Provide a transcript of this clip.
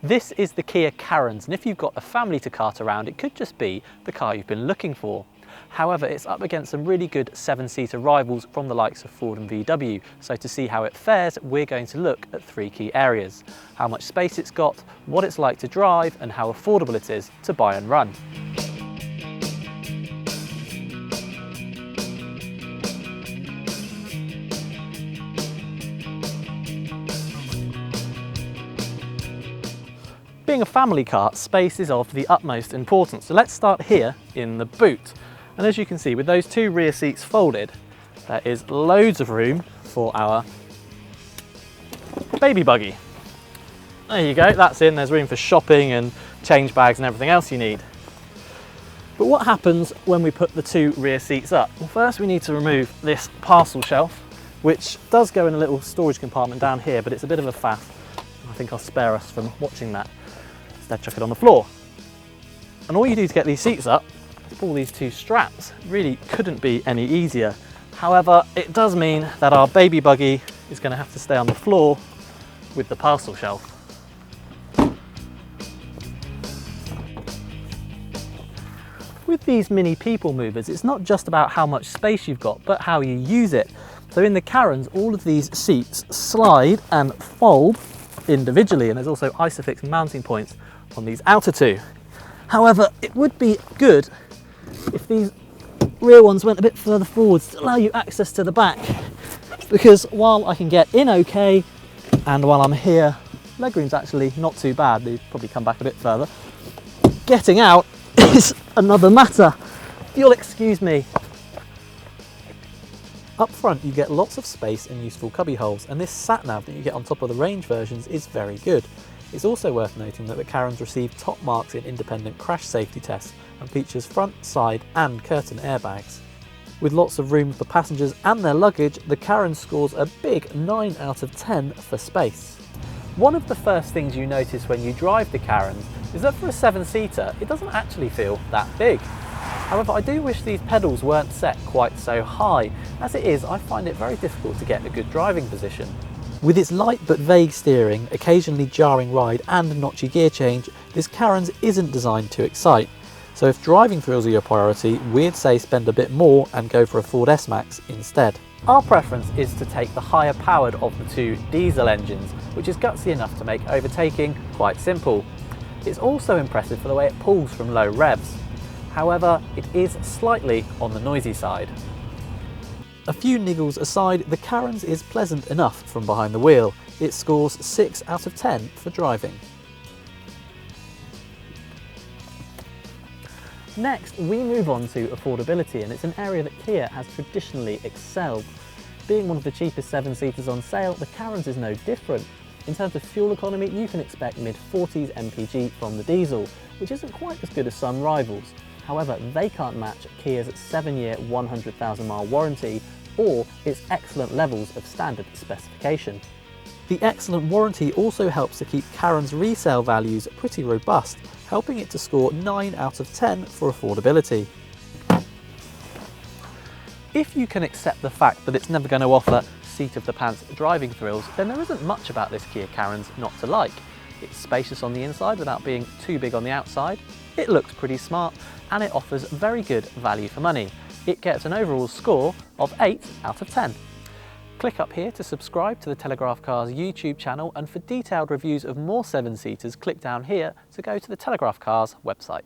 This is the Kia Carens, and if you've got a family to cart around, it could just be the car you've been looking for. However, it's up against some really good 7-seater rivals from the likes of Ford and VW. So to see how it fares, we're going to look at 3 key areas: how much space it's got, what it's like to drive, and how affordable it is to buy and run. Being a family car, space is of the utmost importance. So let's start here in the boot. And as you can see, with those 2 rear seats folded, there is loads of room for our baby buggy. There you go, that's in. There's room for shopping and change bags and everything else you need. But what happens when we put the 2 rear seats up? Well, first we need to remove this parcel shelf, which does go in a little storage compartment down here, but it's a bit of a faff. I think I'll spare us from watching that. Instead, chuck it on the floor. And all you do to get these seats up is pull these 2 straps. It really couldn't be any easier. However, it does mean that our baby buggy is going to have to stay on the floor with the parcel shelf. With these mini people movers, it's not just about how much space you've got, but how you use it. So in the Carens, all of these seats slide and fold individually, and there's also Isofix mounting points on these outer 2. However, it would be good if these rear ones went a bit further forwards to allow you access to the back, because while I can get in okay, and while I'm here, legroom's actually not too bad. They'd probably come back a bit further. Getting out is another matter. You'll excuse me. Up front you get lots of space and useful cubby holes, and this sat-nav that you get on top of the range versions is very good. It's also worth noting that the Carens received top marks in independent crash safety tests and features front, side and curtain airbags. With lots of room for passengers and their luggage, the Carens scores a big 9 out of 10 for space. One of the first things you notice when you drive the Carens is that for a 7-seater it doesn't actually feel that big. However, I do wish these pedals weren't set quite so high. As it is, I find it very difficult to get a good driving position. With its light but vague steering, occasionally jarring ride and notchy gear change, this Carens isn't designed to excite. So if driving thrills are your priority, we'd say spend a bit more and go for a Ford S-Max instead. Our preference is to take the higher powered of the 2 diesel engines, which is gutsy enough to make overtaking quite simple. It's also impressive for the way it pulls from low revs. However, it is slightly on the noisy side. A few niggles aside, the Carens is pleasant enough from behind the wheel. It scores 6 out of 10 for driving. Next, we move on to affordability, and it's an area that Kia has traditionally excelled. Being one of the cheapest 7-seaters on sale, the Carens is no different. In terms of fuel economy, you can expect mid-40s MPG from the diesel, which isn't quite as good as some rivals. However, they can't match Kia's 7-year 100,000 mile warranty or its excellent levels of standard specification. The excellent warranty also helps to keep Carens' resale values pretty robust, helping it to score 9 out of 10 for affordability. If you can accept the fact that it's never going to offer seat-of-the-pants driving thrills, then there isn't much about this Kia Carens not to like. It's spacious on the inside without being too big on the outside, it looks pretty smart, and it offers very good value for money. It gets an overall score of 8 out of 10. Click up here to subscribe to the Telegraph Cars YouTube channel, and for detailed reviews of more 7-seaters, click down here to go to the Telegraph Cars website.